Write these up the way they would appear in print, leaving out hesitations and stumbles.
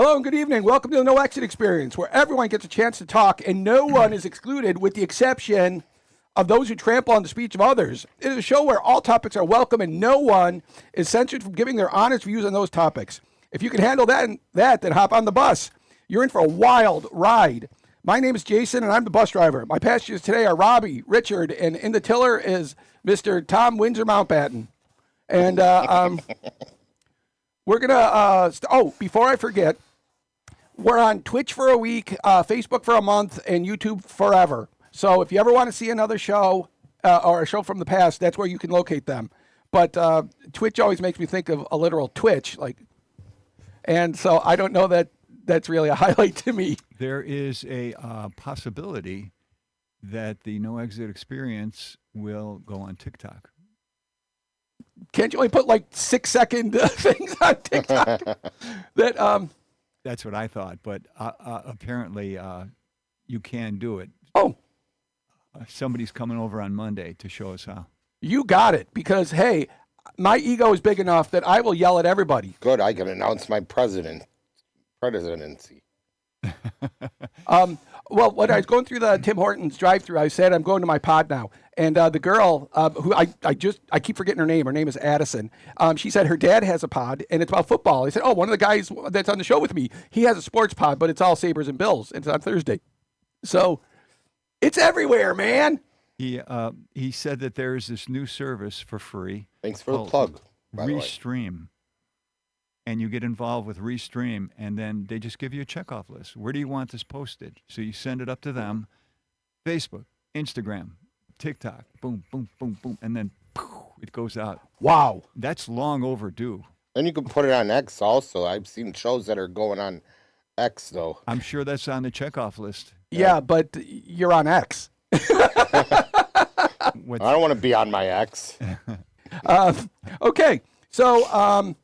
Hello and good evening. Welcome to the No Exit Experience, where everyone gets a chance to talk and no one is excluded with the exception of those who trample on the speech of others. It is a show where all topics are welcome and no one is censored from giving their honest views on those topics. If you can handle that, then hop on the bus. You're in for a wild ride. My name is Jason and I'm the bus driver. My passengers today are Robbie, Richard, and in the tiller is Mr. Tom Windsor Mountbatten. And we're going to, before I forget, we're on Twitch for a week, Facebook for a month, and YouTube forever. So if you ever want to see another show or a show from the past, that's where you can locate them. But Twitch always makes me think of a literal twitch, and so I don't know that that's really a highlight to me. There is a possibility that the No Exit Experience will go on TikTok. Can't you only put 6-second things on TikTok? That's what I thought, but apparently you can do it. Oh. Somebody's coming over on Monday to show us how. You got it, because, hey, my ego is big enough that I will yell at everybody. Good, I can announce my presidency. Well, when I was going through the Tim Hortons drive-thru, I said I'm going to my pod now. And the girl who I keep forgetting her name. Her name is Addison. She said her dad has a pod, and it's about football. I said, oh, one of the guys that's on the show with me, he has a sports pod, but it's all Sabres and Bills. It's on Thursday. So it's everywhere, man. He said that there is this new service for free. Thanks for the plug, by the way. Restream. And you get involved with Restream, and then they just give you a checkoff list. Where do you want this posted? So you send it up to them. Facebook, Instagram, TikTok, boom, boom, boom, boom, and then it goes out. Wow. That's long overdue. And you can put it on X also. I've seen shows that are going on X, though. I'm sure that's on the checkoff list. Yeah, but you're on X. I don't want to be on my X. Okay, so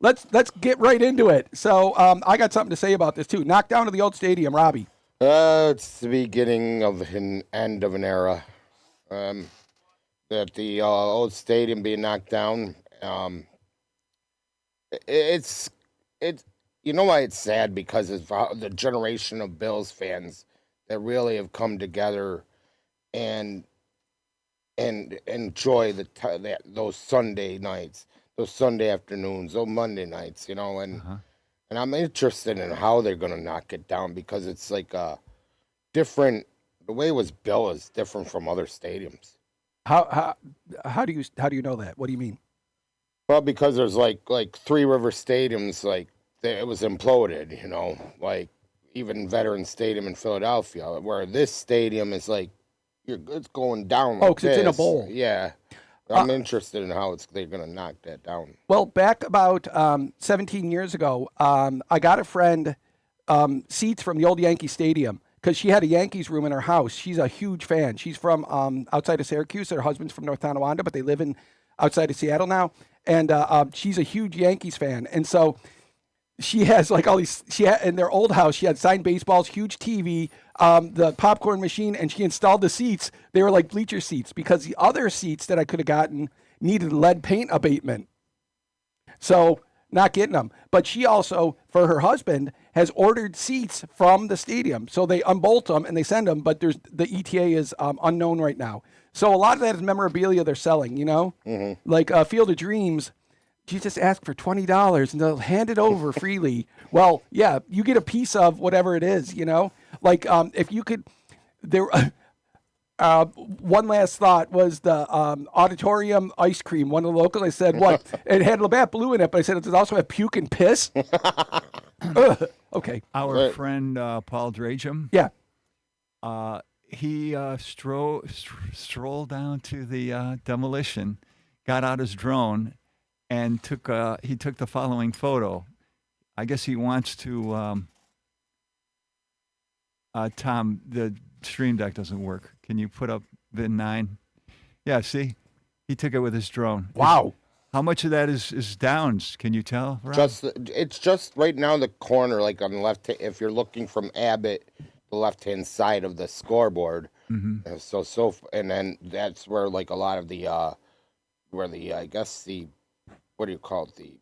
let's get right into it. So I got something to say about this too. Knock down to the old stadium, Robbie. It's the beginning of an end of an era. That the old stadium being knocked down. It's you know why it's sad, because it's the generation of Bills fans that really have come together and enjoy those Sunday nights, those Sunday afternoons, those Monday nights, and I'm interested in how they're gonna knock it down, because it's different. The way it was built is different from other stadiums. How do you know that? What do you mean? Well, because there's like Three River Stadiums, it was imploded, even Veterans Stadium in Philadelphia, where this stadium is it's going down. Oh, because it's in a bowl. Yeah. I'm interested in how they're going to knock that down. Well, back about 17 years ago, I got a friend seats from the old Yankee Stadium, because she had a Yankees room in her house. She's a huge fan. She's from outside of Syracuse. Her husband's from North Tonawanda, but they live outside of Seattle now. And she's a huge Yankees fan. And so she has all these, in their old house, she had signed baseballs, huge TV, the popcorn machine, and she installed the seats. They were like bleacher seats, because the other seats that I could have gotten needed lead paint abatement. So not getting them. But she also, for her husband, has ordered seats from the stadium. So they unbolt them and they send them, but the ETA is unknown right now. So a lot of that is memorabilia they're selling, Mm-hmm. Like Field of Dreams. You just ask for $20 and they'll hand it over freely. Well, yeah, you get a piece of whatever it is, if you could, there. One last thought was the auditorium ice cream. One of the locals, I said, what? It had Labatt Blue in it, but I said, does it also have puke and piss? Okay. Our friend Paul Dragem. Yeah. He strolled down to the demolition, got out his drone, and took the following photo. I guess he wants to. Tom, the stream deck doesn't work. Can you put up VIN 9? Yeah, see, he took it with his drone. Wow. How much of that is downs? Can you tell? Rob? It's just right now the corner, on the left. If you're looking from Abbott, the left-hand side of the scoreboard. Mm-hmm. And then that's where a lot of the where the I guess the what do you call it, the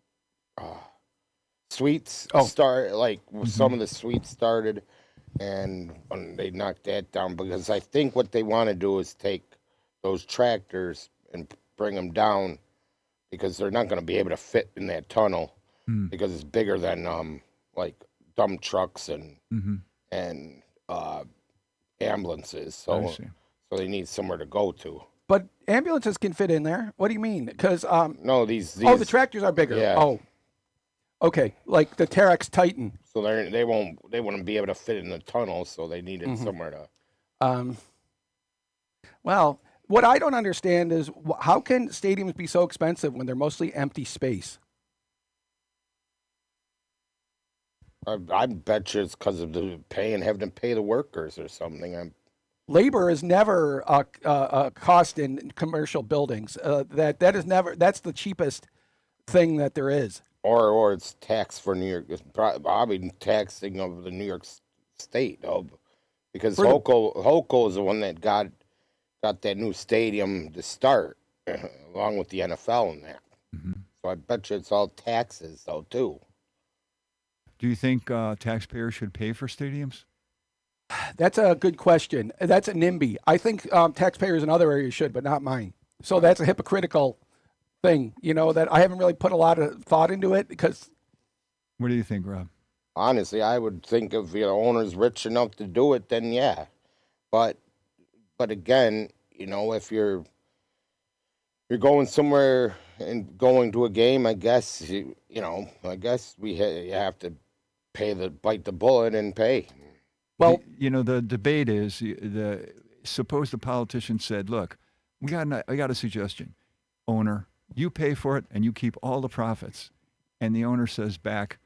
suites Oh. start, like some of the suites started, and they knocked that down because I think what they want to do is take those tractors and bring them down because they're not going to be able to fit in that tunnel because it's bigger than like dump trucks and ambulances. I So see. so they need somewhere to go to. But ambulances can fit in there. What do you mean? Because No, these the tractors are bigger. Yeah. Oh, okay, like the Terex Titan. so they wouldn't be able to fit in the tunnel, so they needed somewhere to. Well, what I don't understand is how can stadiums be so expensive when they're mostly empty space? I bet you it's because of the having to pay the workers or something. Labor is never a cost in commercial buildings. That is never. That's the cheapest thing that there is. Or it's tax for New York. It's probably taxing of the New York State, because For the- Hoco is the one that got that new stadium to start, along with the NFL and that. So I bet you it's all taxes though too. Do you think taxpayers should pay for stadiums? That's a good question. That's a NIMBY. I think taxpayers in other areas should, but not mine. So that's a hypocritical thing, that I haven't really put a lot of thought into it because What do you think, Rob? Honestly, I would think if the owner's rich enough to do it, then yeah. But again, if you're going somewhere and going to a game, I guess you have to bite the bullet and pay. well, The debate is suppose the politician said, "Look, I got a suggestion, owner, you pay for it and you keep all the profits," and the owner says back,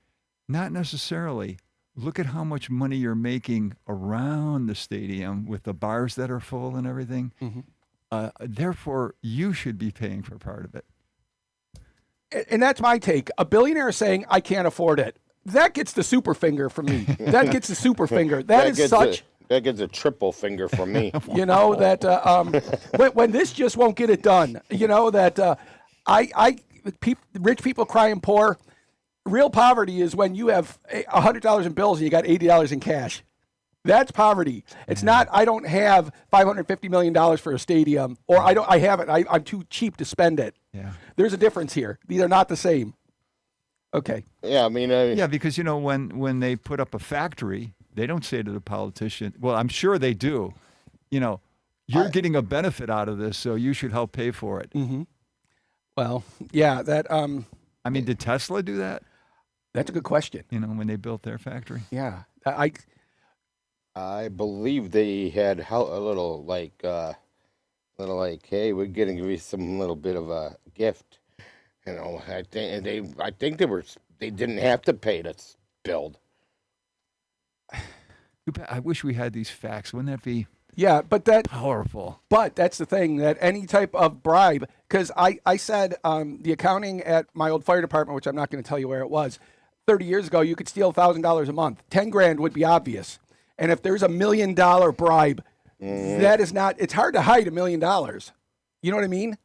"Not necessarily. Look at how much money you're making around the stadium with the bars that are full and everything. Therefore, you should be paying for part of it." and that's my take. A billionaire saying, I can't afford it. That gets the super finger from me. That gets the super finger. That gets a triple finger from me. When this just won't get it done, rich people crying poor. Real poverty is when you have $100 in bills and you got $80 in cash. That's poverty. It's not, I don't have $550 million for a stadium, or I have it. I'm too cheap to spend it. Yeah. There's a difference here. These are not the same. Okay. Yeah, I mean, Yeah, because when they put up a factory, they don't say to the politician, well, I'm sure they do, you're getting a benefit out of this, so you should help pay for it. Well, yeah, I mean, did Tesla do that? that's a good question. When they built their factory? Yeah. I believe they had a little like, hey, we're gonna give you some little bit of a gift. I think they didn't have to pay to build. I wish we had these facts. Wouldn't that be Yeah, but powerful? But that's the thing, that any type of bribe, because I said the accounting at my old fire department, which I'm not going to tell you where it was, 30 years ago, you could steal $1,000 a month. 10 grand would be obvious. And if there's $1 million bribe, that is not, it's hard to hide $1 million. You know what I mean?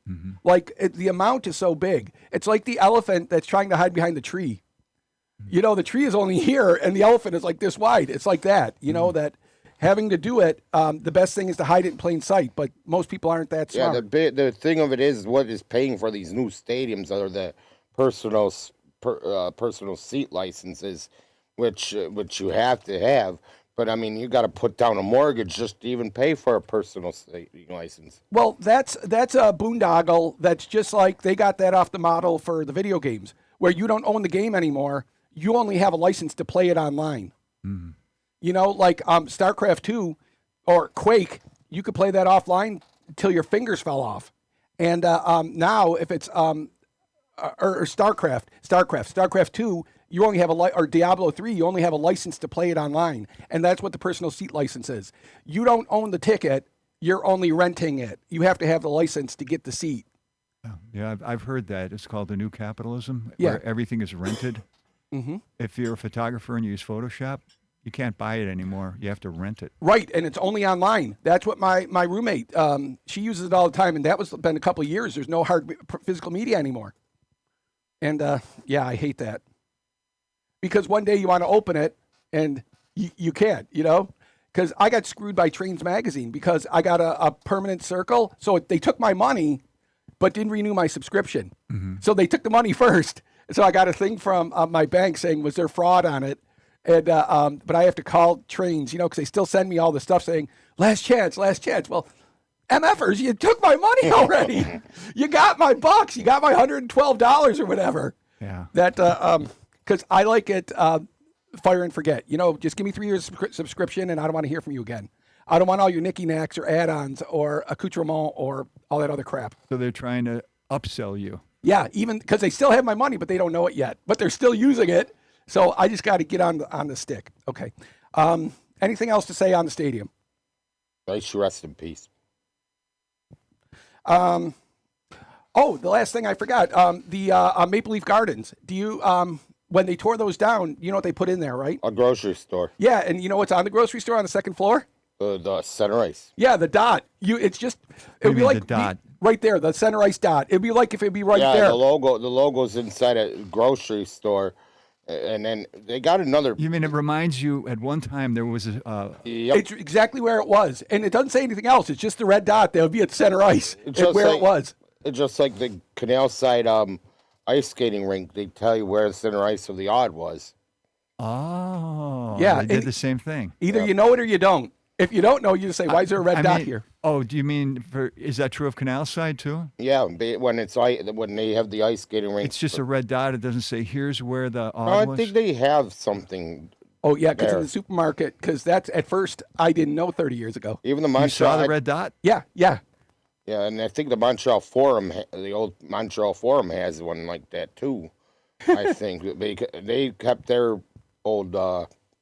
Like the amount is so big. It's like the elephant that's trying to hide behind the tree. The tree is only here and the elephant is like this wide. It's like that, that having to do it, the best thing is to hide it in plain sight, but most people aren't that smart. Yeah, the thing of it is what is paying for these new stadiums are the personal seat licenses, which you have to have. But I mean, you got to put down a mortgage just to even pay for a personal seat license. Well, that's a boondoggle. That's just like they got that off the model for the video games, where you don't own the game anymore. You only have a license to play it online. Like StarCraft 2 or Quake, you could play that offline until your fingers fell off. And now, if it's or StarCraft 2, you only have or Diablo 3, you only have a license to play it online. And that's what the personal seat license is. You don't own the ticket, you're only renting it. You have to have the license to get the seat. Yeah, I've heard that. It's called the new capitalism, Yeah. where everything is rented. If you're a photographer and you use Photoshop, you can't buy it anymore. You have to rent it. Right, and it's only online. That's what my roommate, she uses it all the time, and that was been a couple of years. There's no hard physical media anymore. And, yeah, I hate that. because one day you want to open it and you can't, because I got screwed by Trains Magazine because I got a permanent circle. So they took my money, but didn't renew my subscription. So they took the money first. So I got a thing from my bank saying, was there fraud on it? And but I have to call Trains, because they still send me all the stuff saying, last chance. Well, MFers, you took my money already. You got my bucks. You got my $112 or whatever. Yeah. That, because I like it, fire and forget. Just give me 3 years subscription and I don't want to hear from you again. I don't want all your Nicky Knacks or add-ons or accoutrement or all that other crap. So they're trying to upsell you. Yeah, even because they still have my money, but they don't know it yet. But they're still using it. So I just got to get on the stick. Okay. Anything else to say on the stadium? Nice rest in peace. The last thing I forgot. The Maple Leaf Gardens. Do you, when they tore those down, you know what they put in there, right? A grocery store. Yeah, and you know what's on the grocery store on the second floor? The center ice. Yeah, the dot. It's just, it would be mean, like the dot? right there, the center ice dot. It'd be like if it'd be right Yeah, there. the logo's inside a grocery store, and then they got another. You mean it reminds you at one time there was a Yep. It's exactly where it was, and it doesn't say anything else. It's just the red dot that would be at center ice, It's and just where like- it was. It's just like the Canal Side ice skating rink. They tell you where the center ice of the odd was. Oh, Yeah, they did and- the same thing. Either you know it or you don't. If you don't know, you just say, "Why is there a red dot here?" Oh, do you mean is that true of Canal Side too? Yeah, when they have the ice skating rink. It's just a red dot. It doesn't say here's where the No, odd I was. think they have something. Oh yeah, because in There. the supermarket. Because that's at first I didn't know 30 years ago. Even the You Montreal. saw the red dot? Yeah. Yeah, and I think the Montreal Forum, the old Montreal Forum, has one like that too. I think they kept their old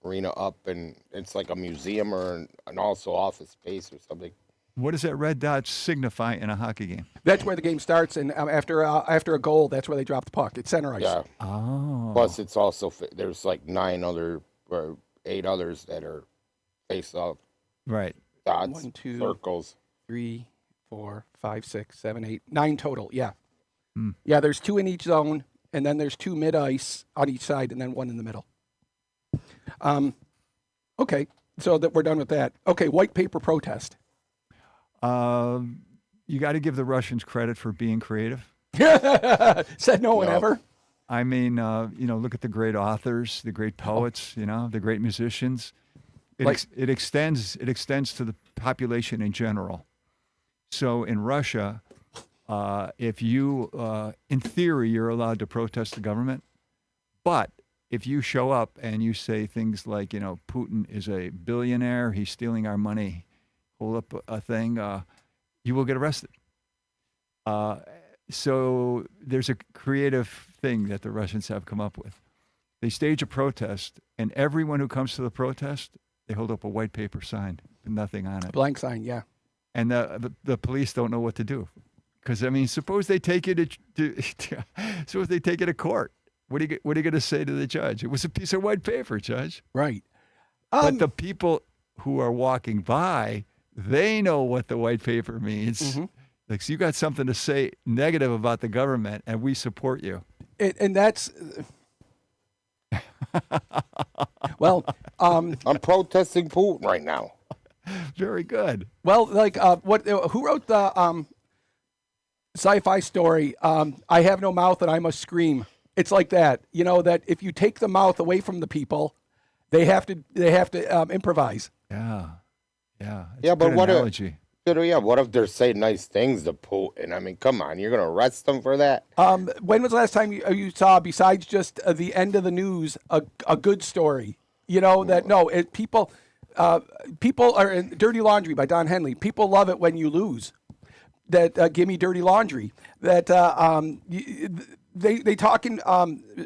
arena up, and it's like a museum or an also office space or something. What does that red dot signify in a hockey game? That's where the game starts, and after a goal, that's where they drop the puck. It's center ice. Yeah. Oh, Plus, it's also there's like 9 other or 8 others that are face off right. dots, 1, 2. circles. 3, 4, 5, 6, 7, 8, 9 total. Yeah. Hmm. Yeah, there's 2 in each zone, and then there's 2 mid ice on each side, and then 1 in the middle. Okay, so that we're done with that. Okay, white paper protest. You got to give the Russians credit for being creative. Said no one No. ever. I mean, look at the great authors, the great poets, the great musicians. It extends to the population in general. So in Russia, if you, in theory, you're allowed to protest the government, but if you show up and you say things like, Putin is a billionaire, he's stealing our money, hold up a thing, you will get arrested. So there's a creative thing that the Russians have come up with. They stage a protest, and everyone who comes to the protest, they hold up a white paper sign with nothing on it. Blank sign, yeah. And the police don't know what to do. Because, suppose they take you suppose they take you to court. What are you going to say to the judge? It was a piece of white paper, Judge. Right. But the people who are walking by, they know what the white paper means. Mm-hmm. Like, so you got something to say negative about the government, and we support you. And that's well, I'm protesting Putin right now. Very good. well, like who wrote the sci-fi story? I have no mouth and I must scream. It's like that, that if you take the mouth away from the people, they have to improvise. Yeah. Yeah. It's Yeah, a but good what a- analogy. What if they're saying nice things to Putin? I mean, come on, you're gonna arrest them for that? When was the last time you saw, besides just the end of the news, a good story? People are in Dirty Laundry by Don Henley. People love it when you lose. That give me dirty laundry. That they talk in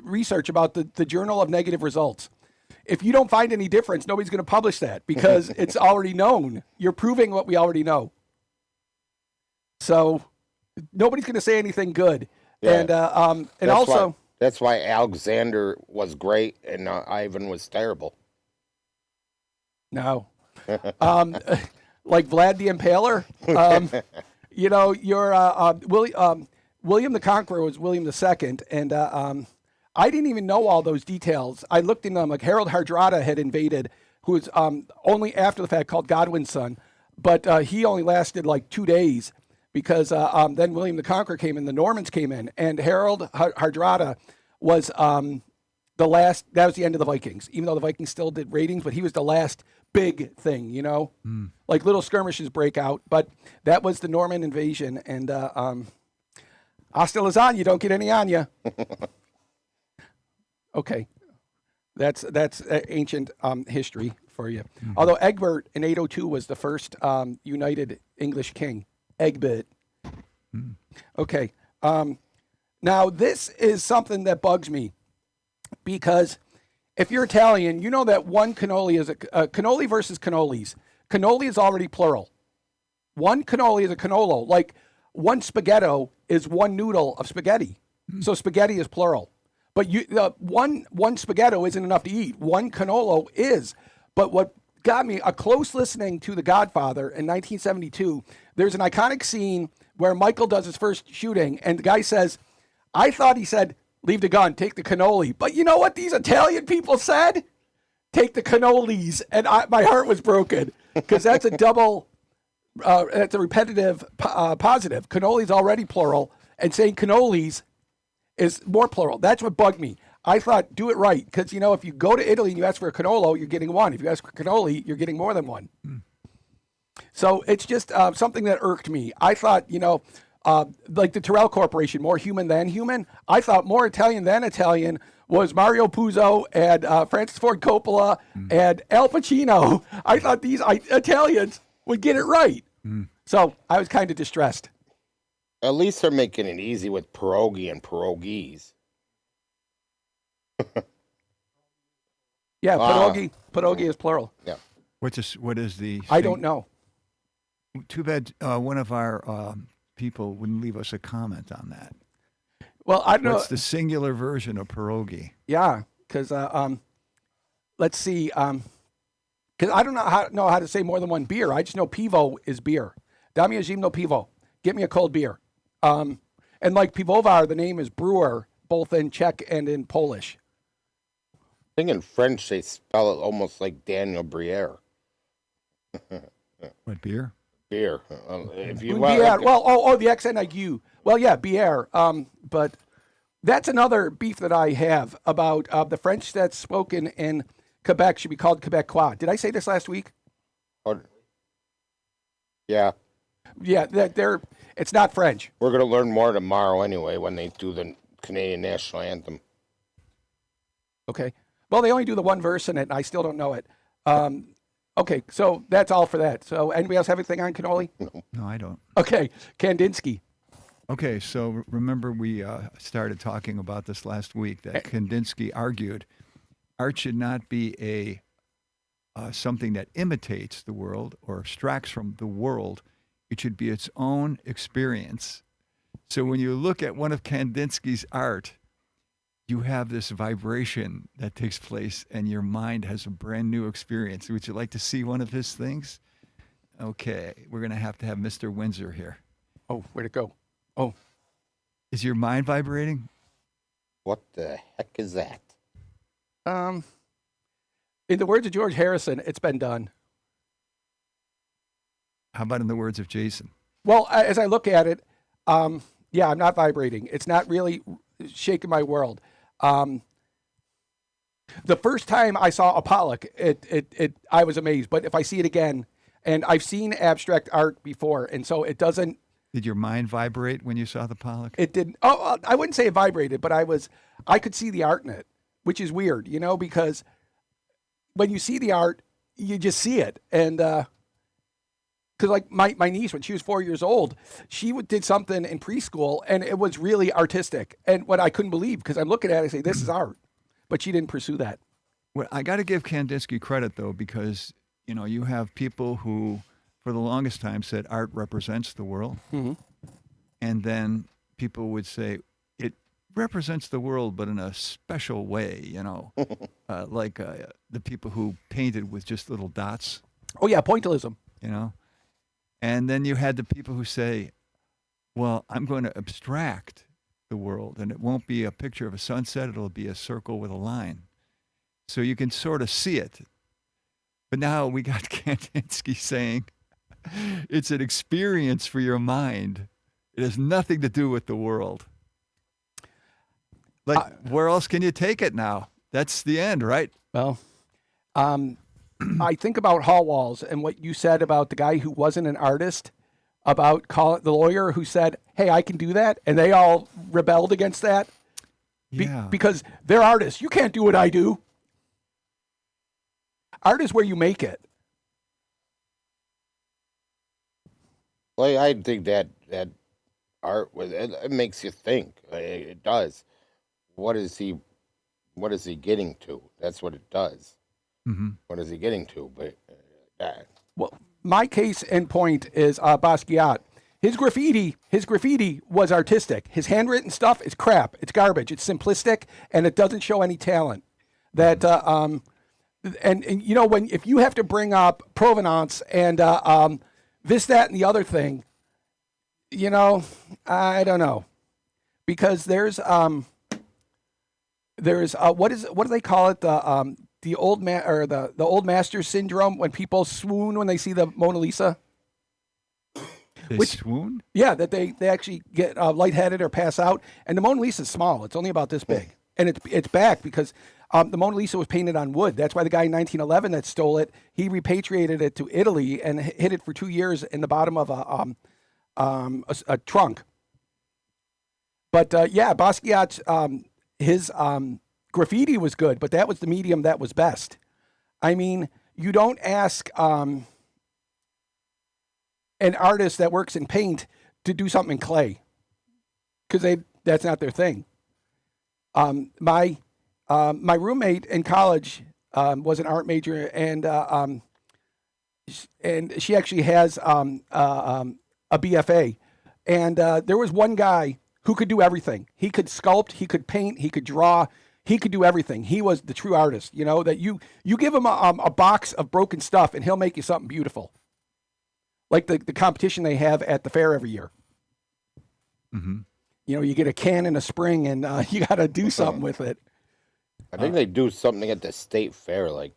research about the Journal of Negative Results. If you don't find any difference, nobody's going to publish that because it's already known. You're proving what we already know. So nobody's going to say anything good. Yeah. And That's also, that's why Alexander was great and Ivan was terrible. no, like Vlad the Impaler. You're William the Conqueror was William II, and I didn't even know all those details. I looked into them. Like Harold Hardrada had invaded, who was only after the fact called Godwin's son, but he only lasted like 2 days because then William the Conqueror came in, the Normans came in, and Harold Hardrada was the last. That was the end of the Vikings. Even though the Vikings still did ratings, but he was the last big thing. You know, like little skirmishes break out, but that was the Norman invasion, and hasta lasagna. You don't get any on you. Okay, that's ancient history for you. Although Egbert in 802 was the first united English king. Egbert. Okay. Now this is something that bugs me because if you're Italian, you know that one cannoli is a cannoli versus cannolis. Cannoli is already plural. One cannoli is a cannolo. Like one spaghetto is one noodle of spaghetti. So spaghetti is plural. But one spaghetto isn't enough to eat. One cannolo is. But what got me, a close listening to The Godfather in 1972, there's an iconic scene where Michael does his first shooting, and the guy says, I thought he said, leave the gun, take the cannoli. But you know what these Italian people said? Take the cannolis. And my heart was broken because that's a double, that's a repetitive positive. Cannoli is already plural, and saying cannolis is more plural. That's what bugged me. I thought, do it right. Because, you know, if you go to Italy and you ask for a cannolo, you're getting one. If you ask for cannoli, you're getting more than one. So it's just something that irked me. I thought, you know, like the Tyrrell Corporation, more human than human. I thought more Italian than Italian was Mario Puzo and Francis Ford Coppola and Al Pacino. I thought these Italians would get it right. So I was kind of distressed. At least they're making it easy with pierogi and pierogies. Yeah, Ah. pierogi is plural. Yeah. What is the? I don't know. Too bad one of our people wouldn't leave us a comment on that. Well, I don't know. What's the singular version of pierogi? Yeah, because let's see. Because I don't know how to say more than one beer. I just know pivo is beer. Dammi zimno pivo. Get me a cold beer. And like pivovar, the name is brewer, both in Czech and in Polish. I think in French they spell it almost like Daniel Briere. What beer? Beer. If you Bière. Well, the accent like you. Well, yeah, bière. But that's another beef that I have about the French that's spoken in Quebec should be called Quebecois. Did I say this last week? Yeah. Yeah, it's not French. We're going to learn more tomorrow anyway when they do the Canadian national anthem. Okay. Well, they only do the one verse in it, and I still don't know it. Okay, so that's all for that. So anybody else have anything on cannoli? No, I don't. Okay, Kandinsky. Okay, so remember we started talking about this last week that Kandinsky argued art should not be a something that imitates the world or abstracts from the world. It should be its own experience. So when you look at one of Kandinsky's art, you have this vibration that takes place and your mind has a brand new experience. Would you like to see one of his things? Okay, we're going to have Mr. Windsor here. Oh, where'd it go? Oh. Is your mind vibrating? What the heck is that? In the words of George Harrison, it's been done. How about in the words of Jason? Well, as I look at it, yeah, I'm not vibrating. It's not really shaking my world. The first time I saw a Pollock, I was amazed. But if I see it again, and I've seen abstract art before, and so it doesn't. Did your mind vibrate when you saw the Pollock? It didn't. Oh, I wouldn't say it vibrated, but I could see the art in it, which is weird, you know, because when you see the art, you just see it, and because like my niece, when she was 4 years old, she did something in preschool, and it was really artistic, and what I couldn't believe, because I'm looking at it and say, this is art, but she didn't pursue that. Well, I got to give Kandinsky credit though, because you know you have people who, for the longest time, said art represents the world, and then people would say it represents the world, but in a special way, you know, like the people who painted with just little dots. Oh yeah, pointillism. You know. And then you had the people who say, well, I'm going to abstract the world, and it won't be a picture of a sunset. It'll be a circle with a line. So you can sort of see it. But now we got Kandinsky saying it's an experience for your mind. It has nothing to do with the world. Like, where else can you take it now? That's the end, right? Well, I think about hall walls and what you said about the guy who wasn't an artist, about the lawyer who said, "Hey, I can do that," and they all rebelled against that because they're artists. You can't do what I do. Art is where you make it. Well, I think that art it makes you think. It does. What is he getting to? That's what it does. Mm-hmm. What is he getting to? But Well, my case in point is Basquiat. His graffiti was artistic. His handwritten stuff is crap. It's garbage. It's simplistic, and it doesn't show any talent. That and you know, if you have to bring up provenance and this, that, and the other thing, you know, I don't know, because there's what do they call it, the old man or the old master syndrome, when people swoon when they see the Mona Lisa. They swoon? Yeah, that they actually get lightheaded or pass out. And the Mona Lisa is small; it's only about this big, and it's back because the Mona Lisa was painted on wood. That's why the guy in 1911 that stole it, he repatriated it to Italy and hid it for 2 years in the bottom of a trunk. But yeah, Basquiat's his graffiti was good, but that was the medium that was best. I mean, you don't ask an artist that works in paint to do something in clay because that's not their thing. My roommate in college was an art major, and she actually has a BFA. And there was one guy who could do everything. He could sculpt, he could paint, he could draw, he could do everything. He was the true artist. You know, that you give him a box of broken stuff and he'll make you something beautiful. Like the competition they have at the fair every year. Mm-hmm. You know, you get a can and a spring, and you got to do something with it. I think they do something at the state fair, like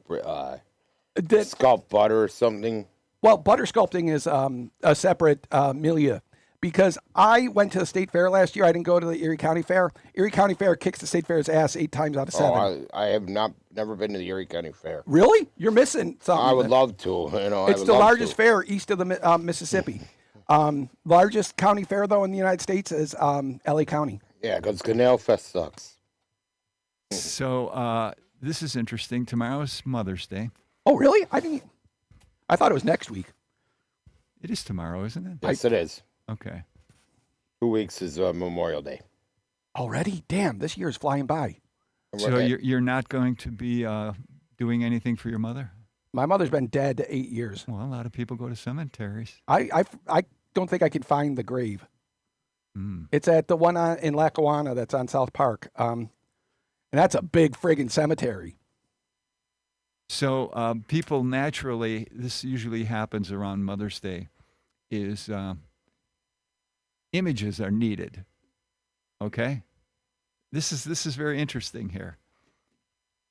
sculpt butter or something. Well, butter sculpting is a separate milieu, because I went to the state fair last year. I didn't go to the Erie County Fair. Erie County Fair kicks the state fair's ass 8 times out of 7. Oh, I have never been to the Erie County Fair. Really? You're missing something. I would love to. You know, it's the largest fair east of the Mississippi. Largest county fair, though, in the United States is LA County. Yeah, because Canal Fest sucks. So this is interesting. Tomorrow's Mother's Day. Oh, really? I thought it was next week. It is tomorrow, isn't it? Yes, it is. Okay. 2 weeks is Memorial Day. Already? Damn, this year is flying by. So you're not going to be doing anything for your mother? My mother's been dead 8 years. Well, a lot of people go to cemeteries. I don't think I can find the grave. Mm. It's at the one in Lackawanna that's on South Park. And that's a big friggin' cemetery. So people naturally, this usually happens around Mother's Day, is images are needed. Okay? This is very interesting here.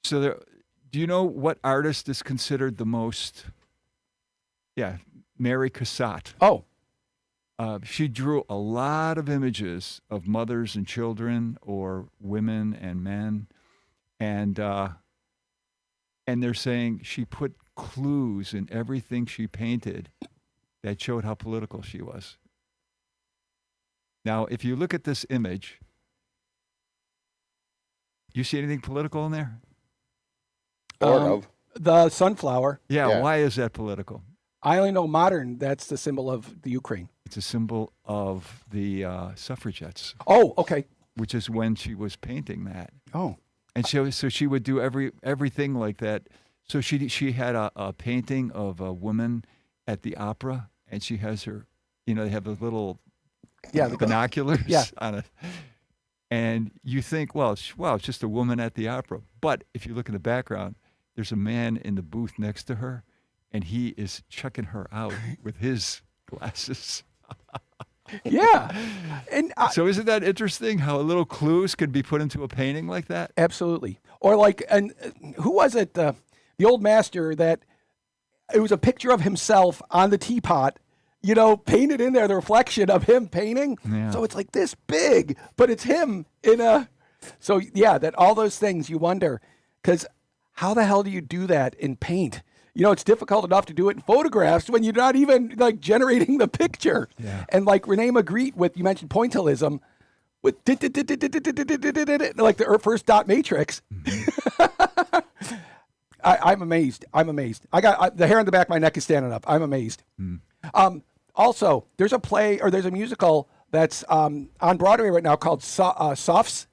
So do you know what artist is considered the most? Yeah, Mary Cassatt. Oh. She drew a lot of images of mothers and children, or women and men, and they're saying she put clues in everything she painted that showed how political she was. Now, if you look at this image, you see anything political in there? Sort of. The sunflower. Yeah, why is that political? I only know modern, that's the symbol of the Ukraine. It's a symbol of the suffragettes. Oh, okay. Which is when she was painting that. Oh. And so she would do everything like that. So she had a painting of a woman at the opera, and she has her, they have the little binoculars on it. And you think, well, it's just a woman at the opera. But if you look in the background, there's a man in the booth next to her, and he is checking her out with his glasses. Yeah, and So isn't that interesting how little clues could be put into a painting like that? absolutely. Or like, and who was it? The old master that it was a picture of himself on the teapot, painted in there, the reflection of him painting. Yeah. So it's like this big, but it's him in a. So yeah, that all those things you wonder, because how the hell do you do that in paint? It's difficult enough to do it in photographs when you're not even like generating the picture. Yeah. And like Rene Magritte with, you mentioned pointillism, with like the first dot matrix. I'm amazed. I got the hair on the back of my neck is standing up. I'm amazed. Also, there's a musical that's on Broadway right now called Softs.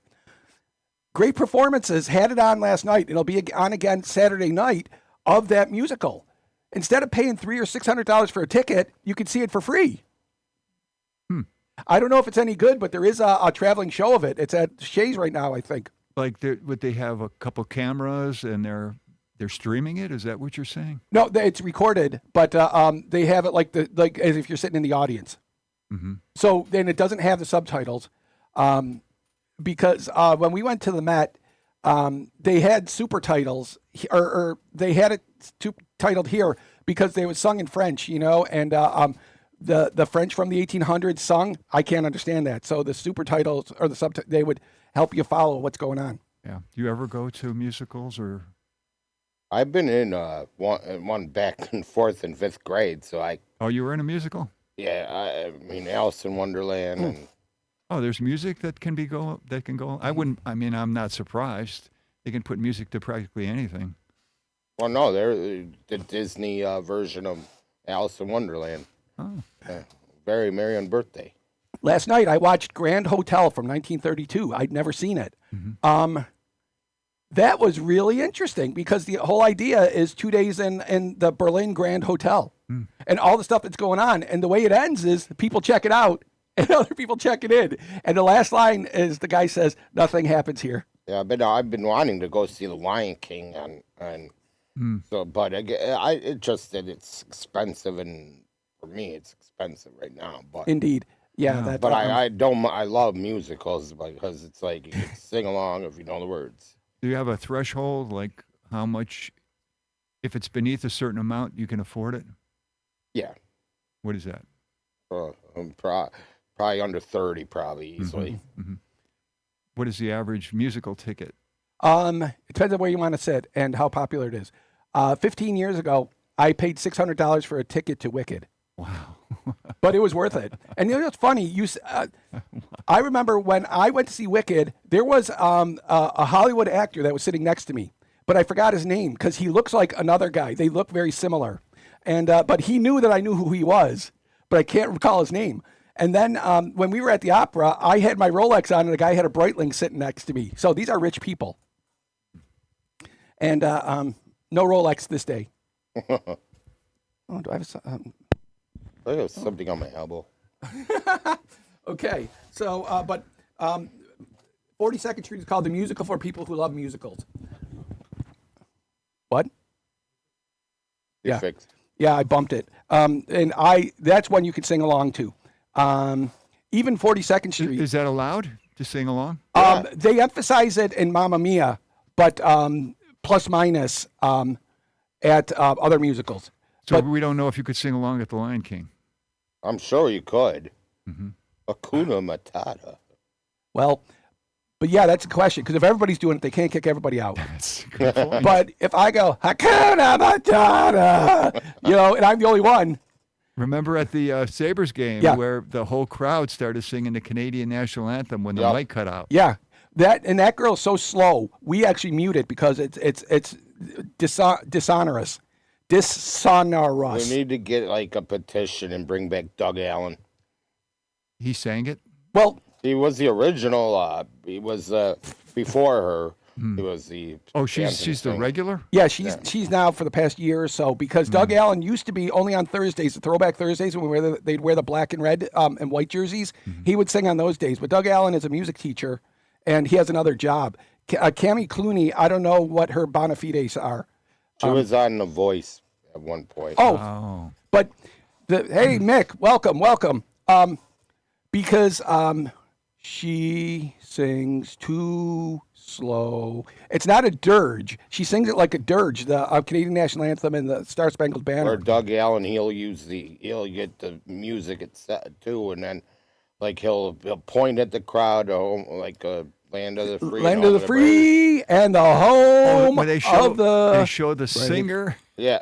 Great performances. Had it on last night. It'll be on again Saturday night of that musical. Instead of paying $300 or $600 for a ticket, you can see it for free. I don't know if it's any good, but there is a traveling show of it. It's at Shays right now, I think. Like, would they have a couple cameras and they're streaming it? Is that what you're saying? No, it's recorded, but they have it like as if you're sitting in the audience. Mm-hmm. So then it doesn't have the subtitles, because when we went to the Met, they had super titles, or they had it titled here because they was sung in French, and the French from the 1800s sung. I can't understand that, so the super titles or the subtitles, they would help you follow what's going on. Yeah. Do you ever go to musicals or? I've been in one back and forth in 5th grade, so Oh, you were in a musical? I mean Alice in Wonderland and Oh, there's music that can go. I wouldn't. I mean, I'm not surprised. They can put music to practically anything. well, no, they're the Disney version of Alice in Wonderland. Oh. Very Merry on Birthday. Last night I watched Grand Hotel from 1932. I'd never seen it. Mm-hmm. That was really interesting because the whole idea is 2 days in the Berlin Grand Hotel and all the stuff that's going on. And the way it ends is people check it out and other people check it in. And the last line is the guy says, "Nothing happens here." Yeah, I've been wanting to go see The Lion King and so, but it just that it's expensive, and for me it's expensive right now. But Indeed. Yeah. That, but I love musicals because it's like you can sing along if you know the words. Do you have a threshold, like how much, if it's beneath a certain amount, you can afford it? Yeah, What is that? probably under 30, probably easily. Mm-hmm. What is the average musical ticket? it depends on where you want to sit and how popular it is. 15 years ago, I paid $600 for a ticket to Wicked. Wow. But it was worth it. And it's funny. I remember when I went to see Wicked, there was a Hollywood actor that was sitting next to me, but I forgot his name because he looks like another guy. They look very similar, and but he knew that I knew who he was, but I can't recall his name. And then when we were at the opera, I had my Rolex on, and the guy had a Breitling sitting next to me. So these are rich people, and no Rolex this day. Oh, do I have I have something on my elbow. Okay, so, but 42nd Street is called the musical for people who love musicals. What? Yeah. Fixed. Yeah, I bumped it. And that's one you could sing along to. Even 42nd Street. Is that allowed to sing along? They emphasize it in Mamma Mia, but plus minus at other musicals. So we don't know if you could sing along at The Lion King. I'm sure you could. Mm-hmm. Hakuna Matata. Well, but yeah, that's a question, because if everybody's doing it, they can't kick everybody out. That's a good point. But if I go, Hakuna Matata, and I'm the only one. Remember at the Sabres game where the whole crowd started singing the Canadian national anthem when the light cut out? Yeah, that girl's so slow. We actually mute it because it's dissonorous. We need to get like a petition and bring back Doug Allen. He sang it? Well, he was the original. He was before her. He was the. Oh, she's the regular? Yeah, she's now for the past year or so, because Doug Allen used to be only on Thursdays, the Throwback Thursdays, when they'd wear the black and red and white jerseys. He would sing on those days. But Doug Allen is a music teacher, and he has another job. Cammie Clooney, I don't know what her bona fides are. She was on The Voice at one point. Oh. But hey, Mick, welcome. because she sings too slow. It's not a dirge. She sings it like a dirge, the Canadian national anthem and the Star Spangled Banner. Or Doug Allen, he'll get the music set too, and then like he'll point at the crowd, like Land of the Free. Land of the Free and the home Where they of the. they show the singer. Yeah.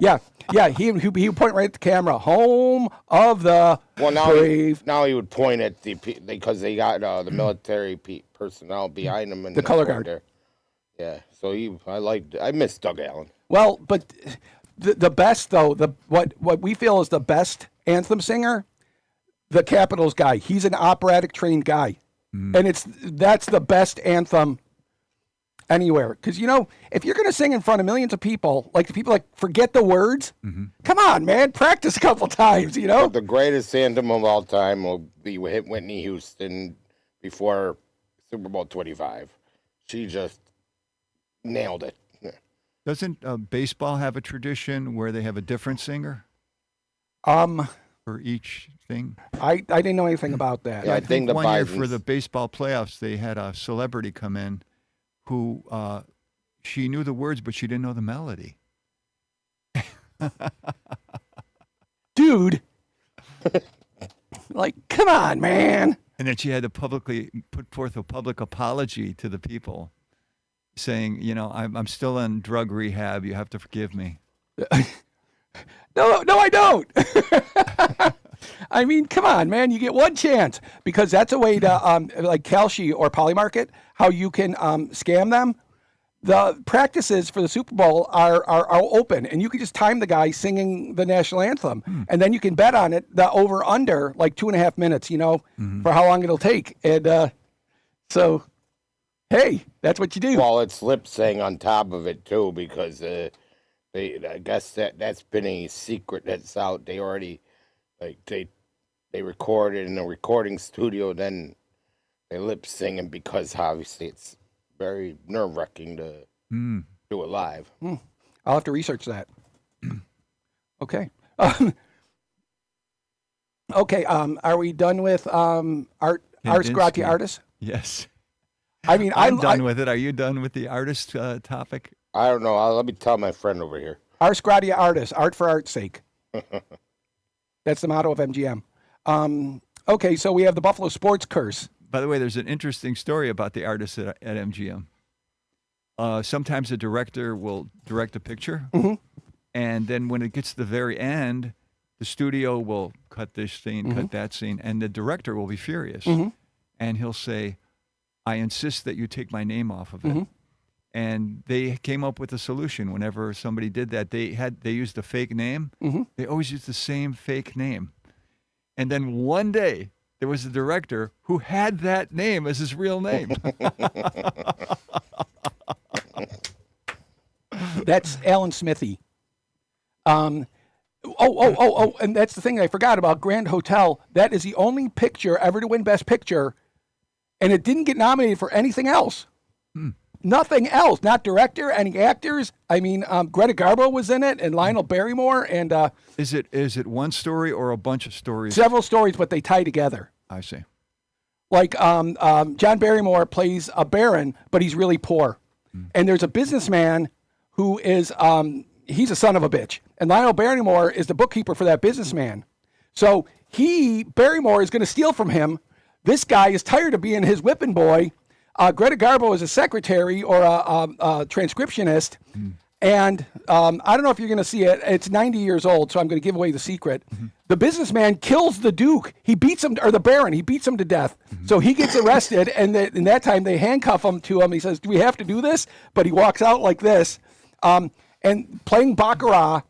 Yeah. He would point right at the camera. Home of the Well, now brave. he would point at because they got the military personnel behind him and The color guard. there. Yeah. So I miss Doug Allen. Well, but the best though, what we feel is the best anthem singer, the Capitals guy. He's an operatic trained guy, and that's the best anthem anywhere. Because if you're going to sing in front of millions of people, like the people like forget the words, come on, man, practice a couple times. But the greatest anthem of all time will be Whitney Houston before Super Bowl 25. She just nailed it. Doesn't baseball have a tradition where they have a different singer for each thing? I didn't know anything about that. Yeah, I think the one year Bisons- for the baseball playoffs, they had a celebrity come in who she knew the words, but she didn't know the melody. Dude, like, come on, man. And then she had to publicly put forth a public apology to the people, saying, I'm still in drug rehab. You have to forgive me. No, I don't. I mean, come on, man. You get one chance because that's a way to, like Kalshi or Polymarket, how you can scam them. The practices for the Super Bowl are open, and you can just time the guy singing the national anthem, and then you can bet on it, the over-under, like 2.5 minutes, for how long it'll take. And so, hey, that's what you do. Well, it's lip sync on top of it too, because I guess that's been a secret that's out. They already they recorded in a recording studio, then they lip sync, and because obviously it's very nerve wracking to do it live. I'll have to research that. Okay. Okay. Are we done with Ars Gratia Kandinsky. Artis? Yes. I mean, I'm done with it. Are you done with the artist topic? I don't know. Let me tell my friend over here. Ars Gratia Artis, art for art's sake. That's the motto of MGM. Okay, so we have the Buffalo Sports Curse. By the way, there's an interesting story about the artists at MGM. Sometimes a director will direct a picture, and then when it gets to the very end, the studio will cut this scene, cut that scene, and the director will be furious. And he'll say, I insist that you take my name off of it. And they came up with a solution. Whenever somebody did that, they used a fake name. They always used the same fake name. And then one day, there was a director who had that name as his real name. That's Alan Smithy. And that's the thing I forgot about Grand Hotel. That is the only picture ever to win Best Picture, and it didn't get nominated for anything else. Nothing else. Not director, any actors. I mean, Greta Garbo was in it, and Lionel Barrymore, and Is it one story or a bunch of stories? several stories, but they tie together. I see. Like John Barrymore plays a baron, but he's really poor. And there's a businessman who is he's a son of a bitch. And Lionel Barrymore is the bookkeeper for that businessman. So Barrymore is going to steal from him. This guy is tired of being his whipping boy. Greta Garbo is a secretary or a transcriptionist. And I don't know if you're going to see it. It's 90 years old, so I'm going to give away the secret. The businessman kills the Duke. He beats him, or the Baron. He beats him to death. So he gets arrested, and in that time they handcuff him to him. He says, "Do we have to do this?" But he walks out like this. And playing Baccarat,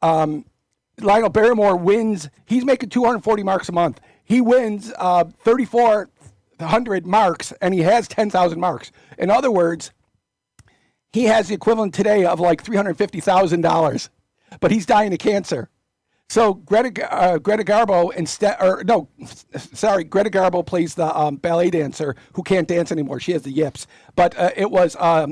Lionel Barrymore wins. He's making 240 marks a month. He wins 3,400 marks, and he has 10,000 marks. In other words, he has the equivalent today of like $350,000, but he's dying of cancer. So Greta Garbo Greta Garbo plays the ballet dancer who can't dance anymore. She has the yips. But it was not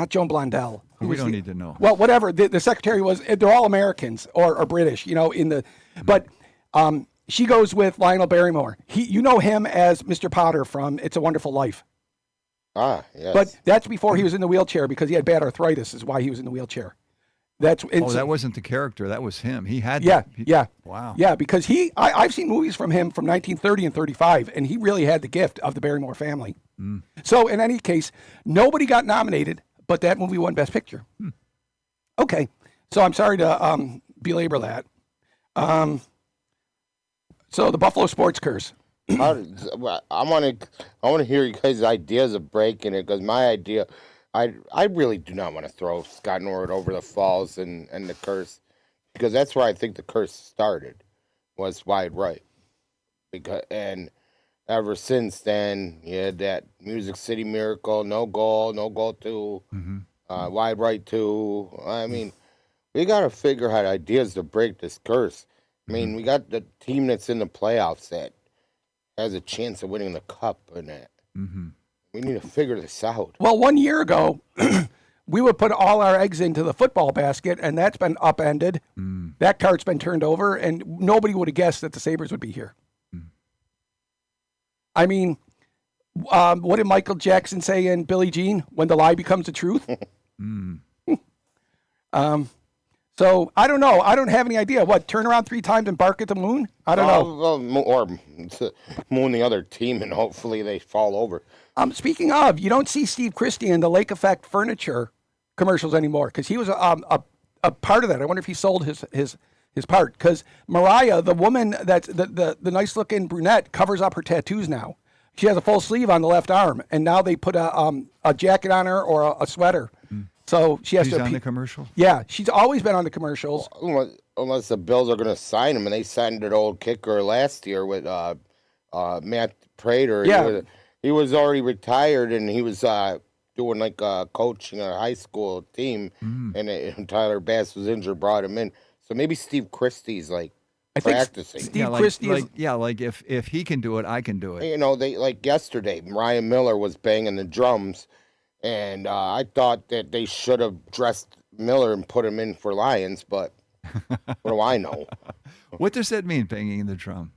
Joan Blondell. We don't need to know. Well, whatever. The secretary was. They're all Americans or British, but she goes with Lionel Barrymore. You know him as Mr. Potter from It's a Wonderful Life. Ah, yes. But that's before he was in the wheelchair because he had bad arthritis is why he was in the wheelchair. That wasn't the character. That was him. He had Yeah, that. yeah. Wow. Yeah, because I've seen movies from him from 1930 and 35, and he really had the gift of the Barrymore family. So in any case, nobody got nominated, but that movie won Best Picture. Okay, so I'm sorry to belabor that. So the Buffalo Sports Curse. I want to hear you guys' ideas of breaking it, because my idea, I really do not want to throw Scott Norwood over the falls and the curse, because that's where I think the curse started, was wide right. And ever since then, you had that Music City Miracle, no goal 2, wide right 2. I mean, we got to figure out ideas to break this curse. I mean, we got the team that's in the playoffs that has a chance of winning the cup and that. We need to figure this out. Well, 1 year ago, we would put all our eggs into the football basket, and that's been upended. That cart's been turned over, and nobody would have guessed that the Sabres would be here. I mean, what did Michael Jackson say in Billie Jean? When the lie becomes the truth? So I don't know. I don't have any idea. What, turn around 3 times and bark at the moon? I don't know. Or moon the other team, and hopefully they fall over. Speaking of, you don't see Steve Christie in the Lake Effect furniture commercials anymore because he was a part of that. I wonder if he sold his part, because Mariah, the woman that's the nice looking brunette, covers up her tattoos now. She has a full sleeve on the left arm, and now they put a jacket on her or a sweater. So she's on the commercial? Yeah, she's always been on the commercials. Unless the Bills are going to sign him, and they signed an old kicker last year with Matt Prater. Yeah. He was already retired, and he was doing like coaching a high school team, and Tyler Bass was injured, brought him in. So maybe Steve Christie's like practicing. Steve Christie is... like if he can do it, I can do it. You know, they like yesterday, Ryan Miller was banging the drums, and I thought that they should have dressed Miller and put him in for Lions, but what do I know? What does that mean, banging the drum?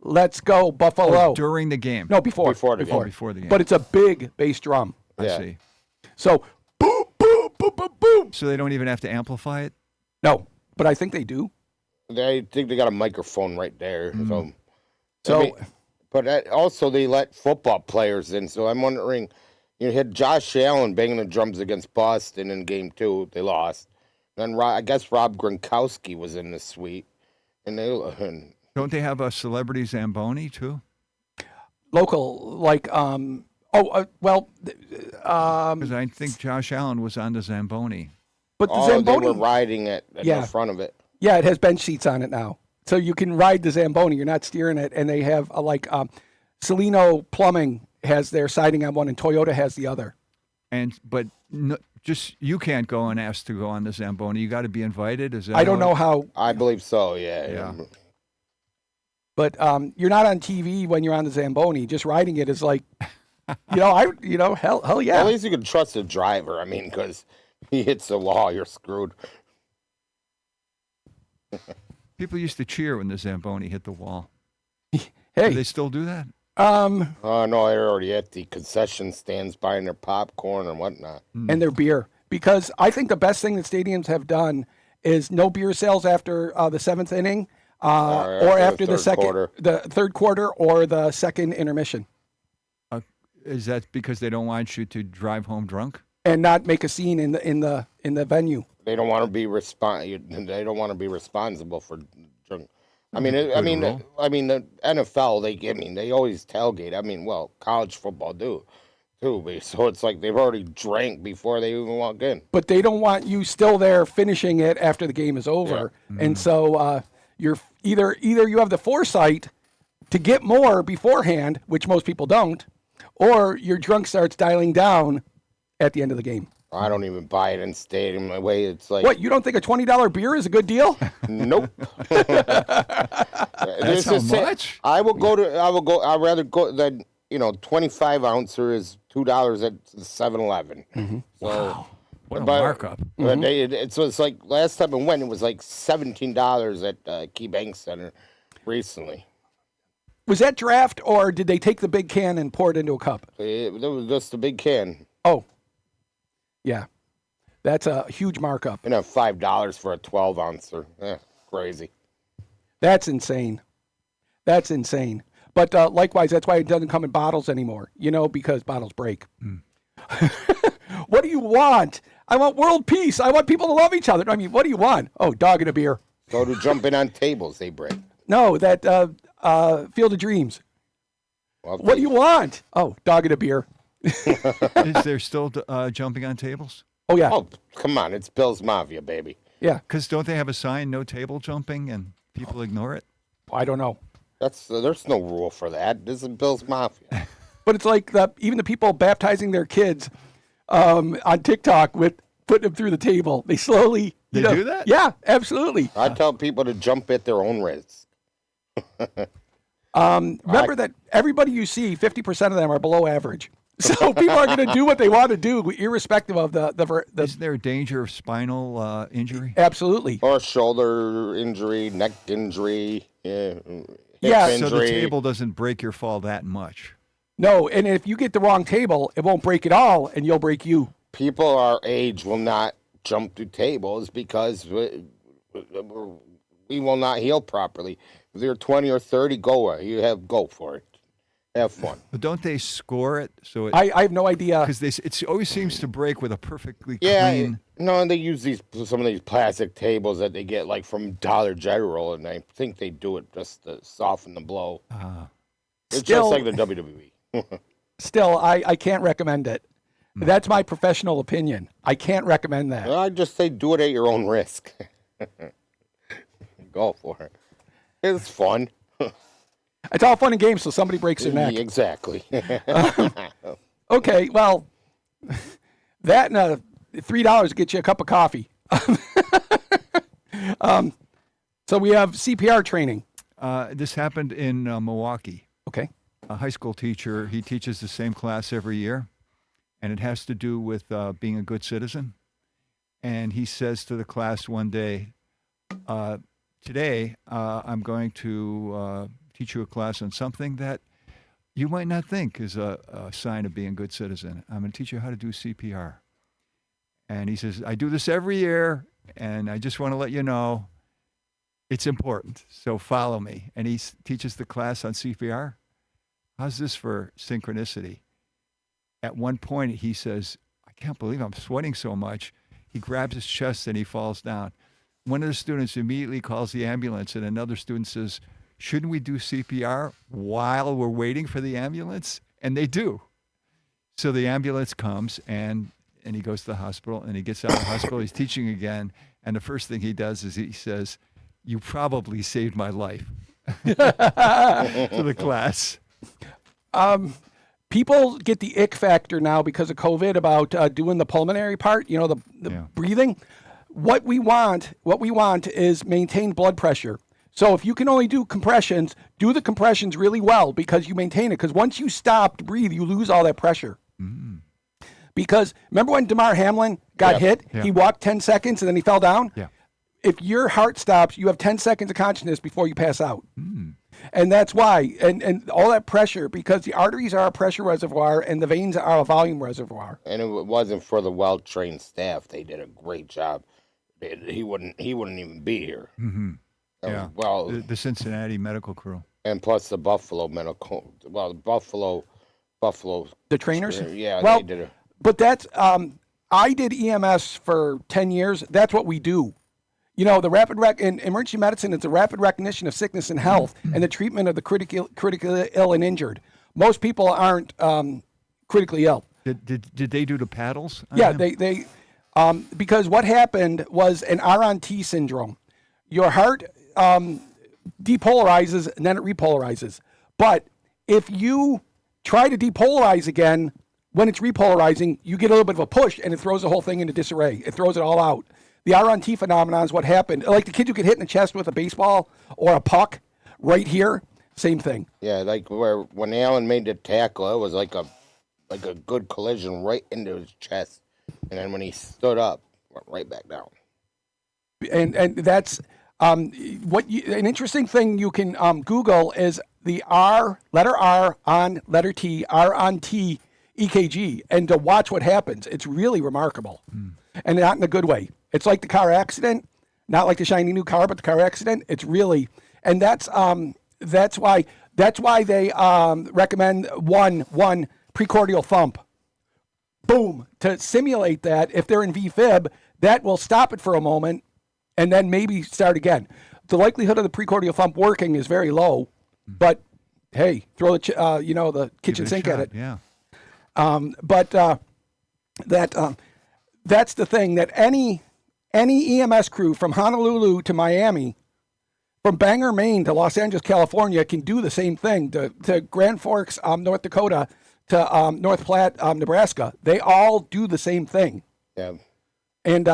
Let's go, Buffalo. Oh, during the game? No, before the game. Before the game. But it's a big bass drum. I Yeah. see. So, boom, boom, boom, boom, boom. So they don't even have to amplify it? No, but I think they do. They think they got a microphone right there. So, I mean, but also they let football players in. So I'm wondering, you had Josh Allen banging the drums against Boston in game 2. They lost. Then I guess Rob Gronkowski was in the suite, and Don't they have a celebrity Zamboni too? local, like, Because I think Josh Allen was on the Zamboni. but the they Zamboni, were riding it at Yeah. the front of it. yeah, it has bench seats on it now. So you can ride the Zamboni. You're not steering it. And they have, Celino Plumbing has their siding on one, and Toyota has the other. But no, just you can't go and ask to go on the Zamboni. You got to be invited. Is that? I don't know how, I believe so. Yeah. Yeah. but you're not on TV when you're on the Zamboni. Just riding it is like, hell yeah. At least you can trust the driver. I mean, because he hits the wall, you're screwed. People used to cheer when the Zamboni hit the wall. Do Hey, they still do that? Oh, no, they're already at the concession stands buying their popcorn and whatnot. and their beer, because I think the best thing that stadiums have done is no beer sales after the 7th inning, or after the third quarter, or the second intermission, Is that because they don't want you to drive home drunk? and not make a scene in the venue. They don't want to be They don't want to be responsible for drunk. I mean, Good rule. the NFL. They always tailgate. I mean, well, college football too. But so it's like they've already drank before they even walk in. But they don't want you still there finishing it after the game is over, and so you're either you have the foresight to get more beforehand, which most people don't, or your drunk starts dialing down at the end of the game. I don't even buy it in stadium. My way, it's like What, you don't think a $20 beer is a good deal? nope. That's how much? I'd rather go than 25 ouncer is $2 at 7-Eleven. So What a But- markup. But it's like last time I went, it was like $17 at Key Bank Center recently. Was that draft, or did they take the big can and pour it into a cup? It was just a big can. Oh, yeah. That's a huge markup. And $5 for a 12 ouncer. Crazy. That's insane. That's insane. But likewise, that's why it doesn't come in bottles anymore, because bottles break. What do you want? I want world peace. I want people to love each other. I mean, what do you want? Oh, dog and a beer. Go to jumping on tables, they break. No, that Field of Dreams. Well, What do you want? Oh, dog and a beer. Is there still jumping on tables? Oh, yeah. Oh, come on. It's Bill's Mafia, baby. Yeah. Because don't they have a sign, no table jumping, and people ignore it? I don't know. There's no rule for that. This is Bill's Mafia. But it's like even the people baptizing their kids on TikTok with putting them through the table. They slowly. They do that? Yeah, absolutely. I tell people to jump at their own risk. Remember that everybody you see, 50% of them are below average. So people are going to do what they want to do, irrespective of the Isn't there a danger of spinal injury? absolutely. Or shoulder injury, neck injury, hip Yeah. injury. So the table doesn't break your fall that much. No, and if you get the wrong table, it won't break it all, and you'll break you. People our age will not jump through tables because we will not heal properly. If you're 20 or 30, go for it. Have fun. But don't they score it so it? I have no idea. Because it always seems to break with a perfectly Yeah, clean. no, and they use some of these plastic tables that they get like from Dollar General, and I think they do it just to soften the blow. It's Still- just like the WWE. Still, I can't recommend it. That's my professional opinion. I can't recommend that. I just say do it at your own risk. Go for it. It's fun. It's all fun and games, so somebody breaks their neck. Exactly. Okay, well, that and $3 to get you a cup of coffee. So we have CPR training. This happened in Milwaukee. Okay. A high school teacher, he teaches the same class every year, and it has to do with being a good citizen. And he says to the class one day, today I'm going to teach you a class on something that you might not think is a sign of being a good citizen. I'm going to teach you how to do CPR. And he says, I do this every year, and I just want to let you know it's important. So follow me. And he teaches the class on CPR. How's this for synchronicity? At one point, he says, I can't believe I'm sweating so much. He grabs his chest and he falls down. One of the students immediately calls the ambulance, and another student says, shouldn't we do CPR while we're waiting for the ambulance? And they do. So the ambulance comes, and he goes to the hospital, and he gets out of the hospital. He's teaching again, and the first thing he does is he says, you probably saved my life to the class. People get the ick factor now because of COVID about doing the pulmonary part, the Yeah. breathing. What we want is maintain blood pressure. So if you can only do compressions, do the compressions really well because you maintain it. Because once you stop to breathe, you lose all that pressure. Because remember when Damar Hamlin got hit? Yeah. He walked 10 seconds and then he fell down? Yeah. If your heart stops, you have 10 seconds of consciousness before you pass out. And that's why, and all that pressure, because the arteries are a pressure reservoir and the veins are a volume reservoir. And it wasn't for the well-trained staff. They did a great job. He wouldn't even be here. Yeah. Well, The Cincinnati medical crew. and plus the Buffalo medical. Well, the Buffalo. The trainers? Yeah, Well, they did it. but that's, I did EMS for 10 years. That's what we do. The rapid in emergency medicine is the rapid recognition of sickness and health and the treatment of the critically ill and injured. Most people aren't critically ill. Did they do the paddles? on Yeah, him? they because what happened was an RNT syndrome. Your heart depolarizes and then it repolarizes. But if you try to depolarize again when it's repolarizing, you get a little bit of a push and it throws the whole thing into disarray. It throws it all out. The RNT phenomenon is what happened. Like the kid who get hit in the chest with a baseball or a puck right here, same thing. Yeah, like when Allen made the tackle, it was like a good collision right into his chest, And then when he stood up, went right back down. And that's an interesting thing you can Google is the letter R on letter T, R on T EKG, and to watch what happens. It's really remarkable, and not in a good way. It's like the car accident, not like the shiny new car, but the car accident. It's really, and that's why they recommend one precordial thump. Boom, to simulate that. If they're in VFib, that will stop it for a moment and then maybe start again. The likelihood of the precordial thump working is very low, but hey, throw the kitchen sink at it. Yeah. That's the thing, that any EMS crew from Honolulu to Miami, from Bangor, Maine to Los Angeles, California, can do the same thing. To Grand Forks, North Dakota, to North Platte, Nebraska, they all do the same thing. Yeah. And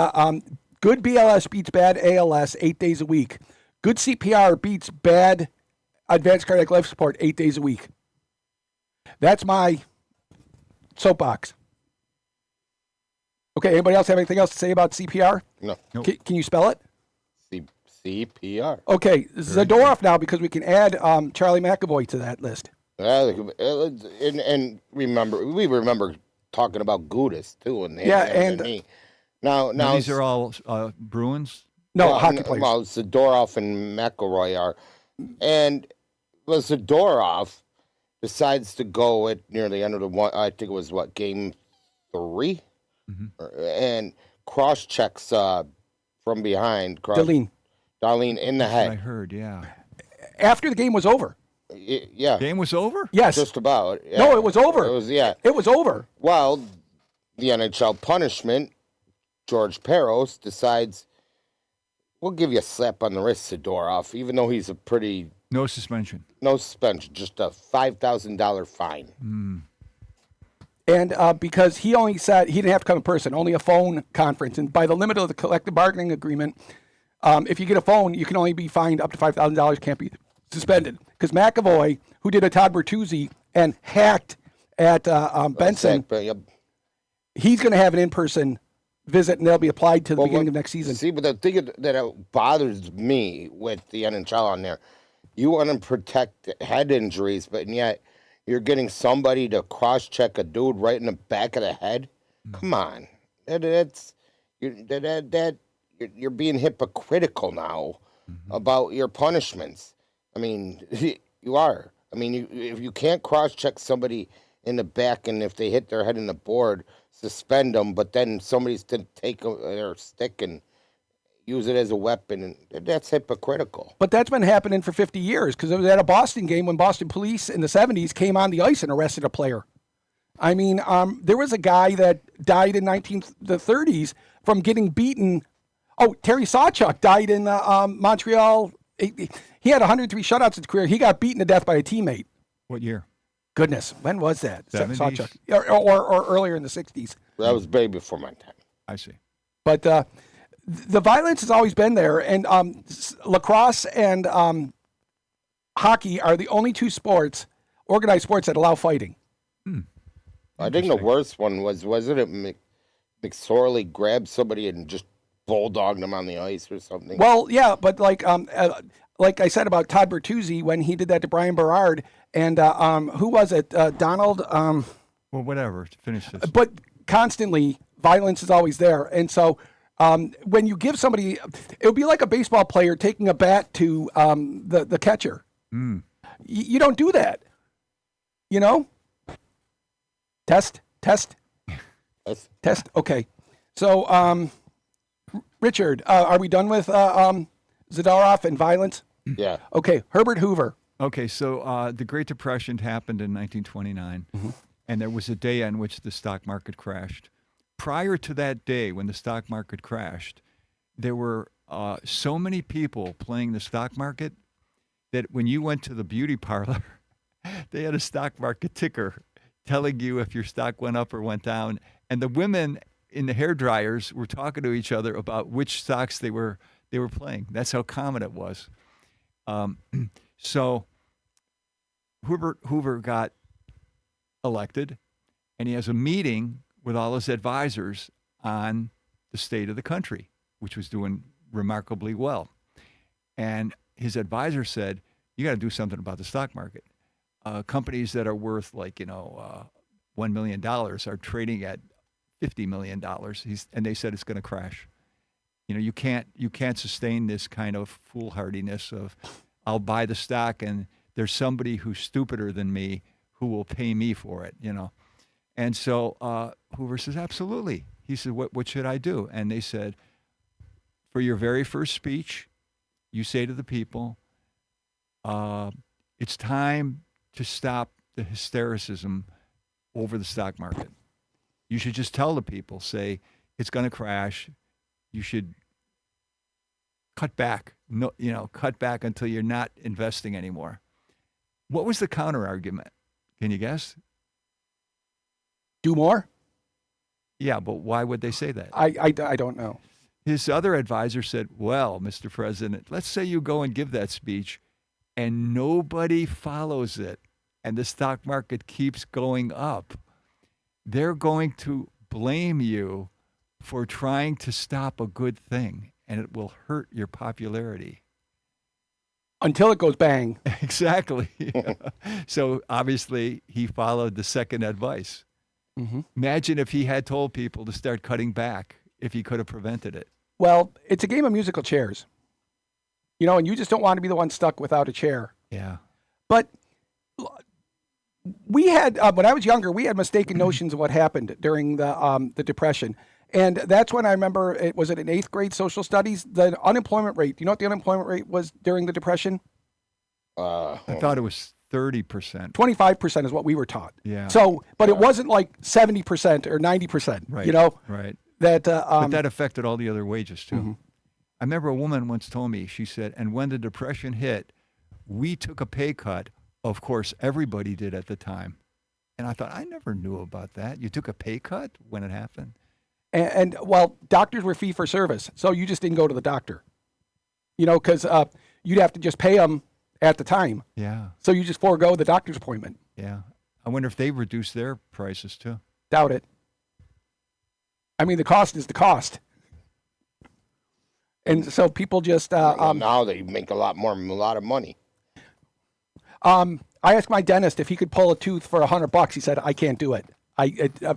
good BLS beats bad ALS 8 days a week. Good CPR beats bad advanced cardiac life support 8 days a week. That's my soapbox. Okay, anybody else have anything else to say about CPR? No. Nope. Can you spell it? CPR. Okay, Zadorov now, because we can add Charlie McAvoy to that list. And we remember talking about Gudis too, and now These are all Bruins. No, hockey players. Well, Zadorov and McElroy are, and Zadorov decides to go at near the end of the one. I think it was game 3, and cross checks from behind. Darlene in the head. I heard. Yeah. After the game was over. Yeah. Game was over. Yes. Just about. Yeah. No, it was over. It was, yeah. It was over. Well, the NHL punishment, George Peros decides, we'll give you a slap on the wrist, Zadorov, even though he's No suspension. no suspension, just a $5,000 fine. And because he only said he didn't have to come in person, only a phone conference. And by the limit of the collective bargaining agreement, if you get a phone, you can only be fined up to $5,000, can't be suspended. Because McAvoy, who did a Todd Bertuzzi and hacked at Benson, he's going to have an in-person visit, and they'll be applied to the beginning of next season. See, but the thing that bothers me with the NHL on there, you want to protect head injuries, but yet you're getting somebody to cross-check a dude right in the back of the head? Come on. You're being hypocritical now about your punishments. I mean, you are. I mean, if you can't cross-check somebody in the back, and if they hit their head in the board, suspend them, but then somebody's to take their stick and use it as a weapon, and that's hypocritical. But that's been happening for 50 years, because it was at a Boston game when Boston police in the 70s came on the ice and arrested a player. I mean, there was a guy that died in the 30s from getting beaten. Oh, Terry Sawchuk died in Montreal. He had 103 shutouts in his career. He got beaten to death by a teammate. What year? Goodness, when was that? 70s? Sawchuk. Or earlier in the 60s. That was way before my time. I see. But the violence has always been there. And lacrosse and hockey are the only two organized sports that allow fighting. I think the worst one wasn't it McSorley grabbed somebody and just bulldogged him on the ice or something? Well, yeah, but like I said about Todd Bertuzzi when he did that to Brian Berard, and who was it? Donald. Well, whatever. Finish this. But constantly, violence is always there, and so when you give somebody, it would be like a baseball player taking a bat to the catcher. You don't do that. You know. Test. Okay. So, Richard, are we done with Zadorov and violence? Yeah. Okay. Herbert Hoover. Okay, so the Great Depression happened in 1929, and there was a day on which the stock market crashed. Prior to that day, when the stock market crashed, there were so many people playing the stock market that when you went to the beauty parlor, they had a stock market ticker telling you if your stock went up or went down. And the women in the hair dryers were talking to each other about which stocks they were playing. That's how common it was. So Hoover got elected, and he has a meeting with all his advisors on the state of the country, which was doing remarkably well. And his advisor said, you got to do something about the stock market. Companies that are worth like, $1 million are trading at $50 million. And they said it's going to crash. You can't sustain this kind of foolhardiness of I'll buy the stock and there's somebody who's stupider than me who will pay me for it, And so Hoover says, absolutely. He said, what should I do? And they said, for your very first speech, you say to the people, it's time to stop the hystericism over the stock market. You should just tell the people, say, it's going to crash. You should cut back, cut back until you're not investing anymore. What was the counter argument? Can you guess? Do more? Yeah, but why would they say that? I don't know. His other advisor said, well, Mr. President, let's say you go and give that speech and nobody follows it and the stock market keeps going up. They're going to blame you for trying to stop a good thing, and it will hurt your popularity. Until it goes bang. Exactly. So obviously he followed the second advice. Mm-hmm. Imagine if he had told people to start cutting back, if he could have prevented it. Well, it's a game of musical chairs. And you just don't want to be the one stuck without a chair. Yeah. But we had, when I was younger, we had mistaken notions of what happened during the Depression. And that's when I remember, was it in 8th grade social studies? The unemployment rate. Do you know what the unemployment rate was during the Depression? I thought it was 30%. 25% is what we were taught. Yeah. So, but it wasn't like 70% or 90%, Right. Right. But that affected all the other wages too. Mm-hmm. I remember a woman once told me, she said, and when the Depression hit, we took a pay cut. Of course, everybody did at the time. And I thought, I never knew about that. You took a pay cut when it happened? And well, doctors were fee for service. So you just didn't go to the doctor, because you'd have to just pay them at the time. Yeah. So you just forego the doctor's appointment. Yeah. I wonder if they reduced their prices too. Doubt it. I mean, the cost is the cost. And so people just... now they make a lot of money. I asked my dentist if he could pull a tooth for $100. He said, I can't do it.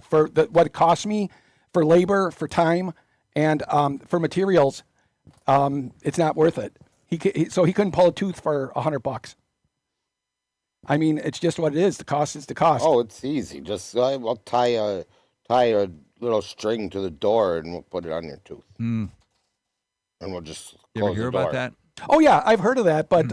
For what it costs me for labor, for time, and for materials, it's not worth it. So he couldn't pull a tooth for $100. I mean, it's just what it is. The cost is the cost. Oh, it's easy. Just we'll tie a little string to the door and we'll put it on your tooth. Mm. And we'll just You ever close hear the door. about that? Oh yeah, I've heard of that. But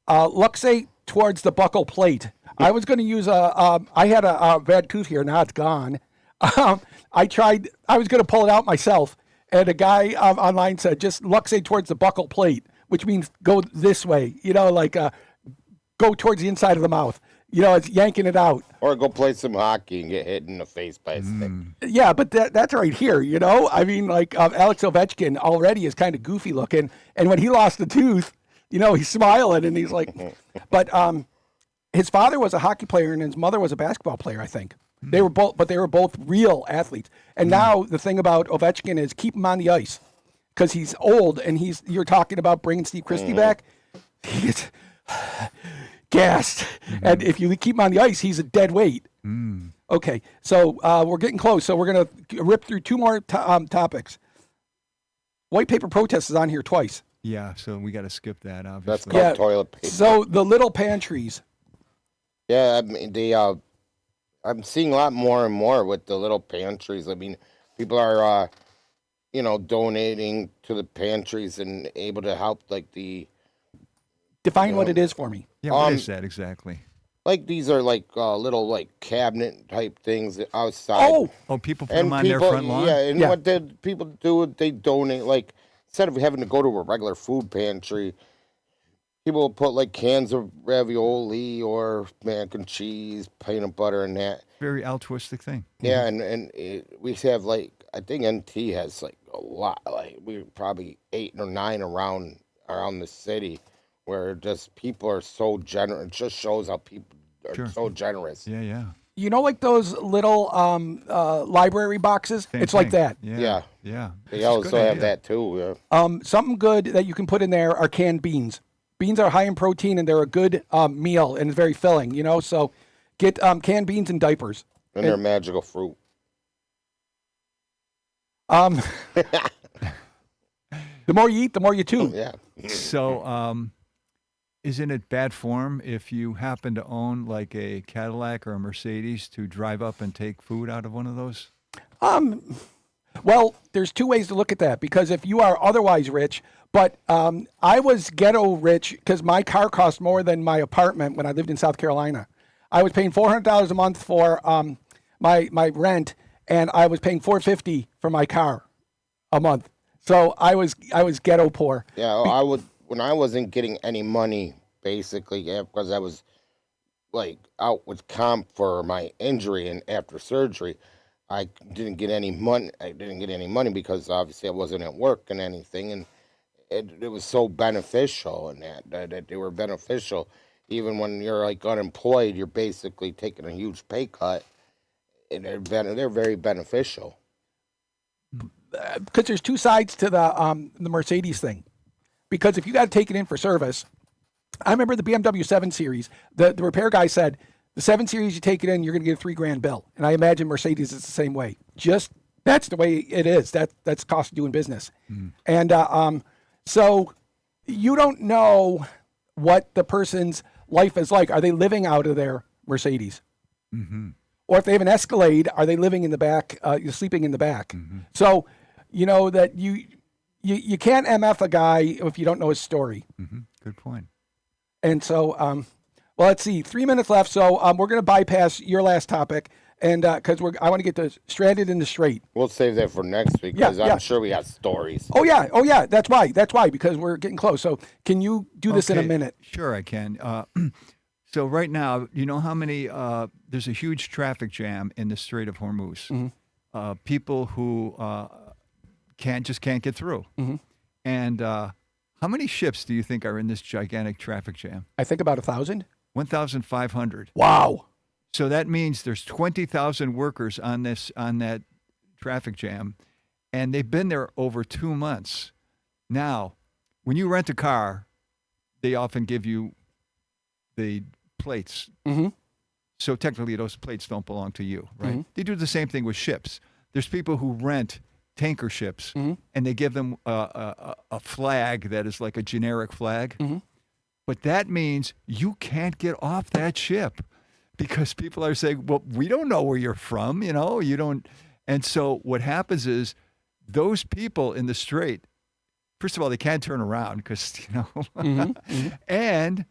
luxate towards the buccal plate. I was going to use I had a bad tooth here. Now it's gone. I was going to pull it out myself, and a guy online said just luxate towards the buccal plate, which means go this way. Go towards the inside of the mouth. It's yanking it out. Or go play some hockey and get hit in the face by a stick. Yeah, but that's right here. I mean, Alex Ovechkin already is kind of goofy looking, and when he lost the tooth, he's smiling and he's like, but his father was a hockey player and his mother was a basketball player, I think. They were both real athletes. And now the thing about Ovechkin is keep him on the ice because he's old and you're talking about bringing Steve Christie back. He gets gassed. And if you keep him on the ice, he's a dead weight. Okay, so we're getting close. So we're going to rip through two more topics. White paper protest is on here twice. Yeah, so we got to skip that, obviously. That's called toilet paper. So the little pantries. Yeah, I mean, I'm seeing a lot more and more with the little pantries. I mean, people are, donating to the pantries and able to help, Define what it is for me. Yeah, what is that exactly? These are little cabinet type things outside. Oh, people put them on their front lawn? Yeah, and Yeah. what people do, they donate, instead of having to go to a regular food pantry, people will put cans of ravioli or mac and cheese, peanut butter, and that. Very altruistic thing. Yeah, and we have I think NT has a lot. We're probably 8 or 9 around the city, where just people are so generous. It just shows how people are Sure. so generous. Yeah, yeah. You know, like those little library boxes? Same It's like thing. that. Yeah. Yeah. It's They a also good have idea. that too. Yeah. Something good that you can put in there are canned beans. Beans are high in protein and they're a good meal and it's very filling, you know? So get canned beans and diapers. And they're magical fruit. Um, the more you eat, the more you chew. Yeah. So, isn't it bad form if you happen to own like a Cadillac or a Mercedes to drive up and take food out of one of those? Well, there's two ways to look at that because if you are otherwise rich, but I was ghetto rich because my car cost more than my apartment when I lived in South Carolina. I was paying $400 a month for my rent, and I was paying $450 for my car a month. So I was ghetto poor. Yeah, I would when I wasn't getting any money, basically, yeah, because I was like out with comp for my injury and after surgery. I didn't get any money. I didn't get any money because obviously I wasn't at work and anything, and it was so beneficial and that they were beneficial. Even when you're like unemployed, you're basically taking a huge pay cut, and they're very beneficial. Because there's two sides to the Mercedes thing. Because if you got to take it in for service, I remember the BMW 7 Series. The repair guy said the 7 Series you take it in, you're going to get a $3,000 bill. And I imagine Mercedes is the same way. Just that's the way it is. That's cost of doing business. And so you don't know what the person's life is like. Are they living out of their Mercedes? Or if they have an Escalade, are they living in the back? You're sleeping in the back. So you know that you can't MF a guy if you don't know his story. Good point. And so, well, let's see, 3 minutes left. So we're going to bypass your last topic, and because I want to get to stranded in the straight. We'll save that for next week Yeah, because yeah. I'm sure we got stories. Oh yeah. That's why because we're getting close. So can you do this in a Okay, minute? Sure, I can. So right now, you know how many? There's a huge traffic jam in the Strait of Hormuz. People who can't get through. And how many ships do you think are in this gigantic traffic jam? I think about 1,000. 1,500. Wow. So that means there's 20,000 workers on that traffic jam, and they've been there over 2 months. Now, when you rent a car, they often give you the plates. So technically, those plates don't belong to you, right? They do the same thing with ships. There's people who rent tanker ships, and they give them a flag that is like a generic flag. But that means you can't get off that ship because people are saying, well, we don't know where you're from, you know, you don't. And so what happens is those people in the strait, first of all, they can't turn around because, you know, and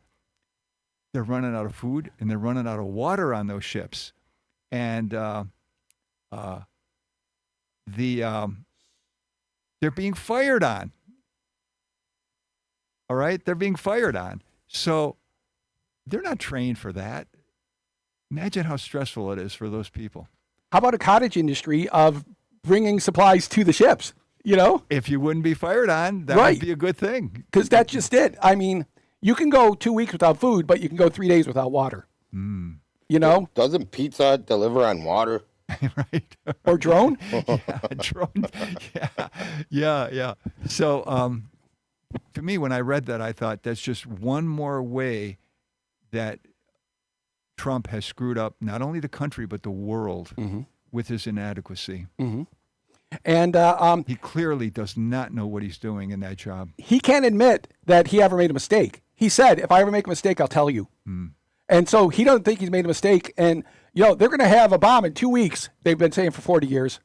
they're running out of food and they're running out of water on those ships. And they're being fired on. All right? They're being fired on. So they're not trained for that. Imagine how stressful it is for those people. How about a cottage industry of bringing supplies to the ships? You know, If you wouldn't be fired on, that Right. would be a good thing. because that's just it. I mean, you can go 2 weeks without food, but you can go 3 days without water. You know, Doesn't Pizza Hut deliver on water? Right? or drone. Drone. Yeah. So, to me, when I read that, I thought that's just one more way that Trump has screwed up not only the country but the world with his inadequacy. And He clearly does not know what he's doing in that job. he can't admit that he ever made a mistake. He said, if I ever make a mistake, I'll tell you. And so he doesn't think he's made a mistake. And, you know, they're going to have a bomb in 2 weeks, they've been saying for 40 years.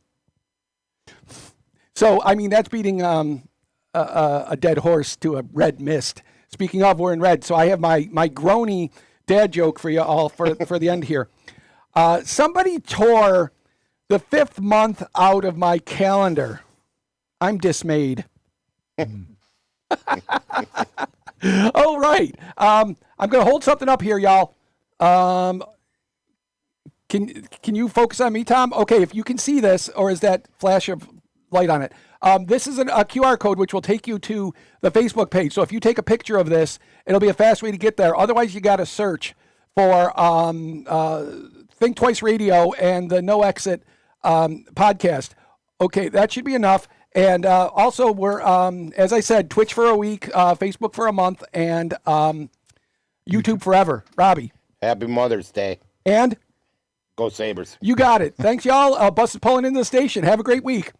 So, I mean, that's beating a dead horse to a red mist. Speaking of, we're in red. So I have my groany dad joke for you all for the end here. Somebody tore the 5th month out of my calendar. I'm dismayed. Oh, right. I'm going to hold something up here, y'all. Can you focus on me, Tom? Okay, if you can see this, or is that flash of light on it? This is a QR code which will take you to the Facebook page. So if you take a picture of this, it'll be a fast way to get there. Otherwise, you got to search for Think Twice Radio and the No Exit podcast. Okay, that should be enough. And also, we're, as I said, Twitch for a week, Facebook for a month, and YouTube forever. Robbie. Happy Mother's Day. And? Go Sabres. You got it. Thanks, y'all. Bus is pulling into the station. Have a great week.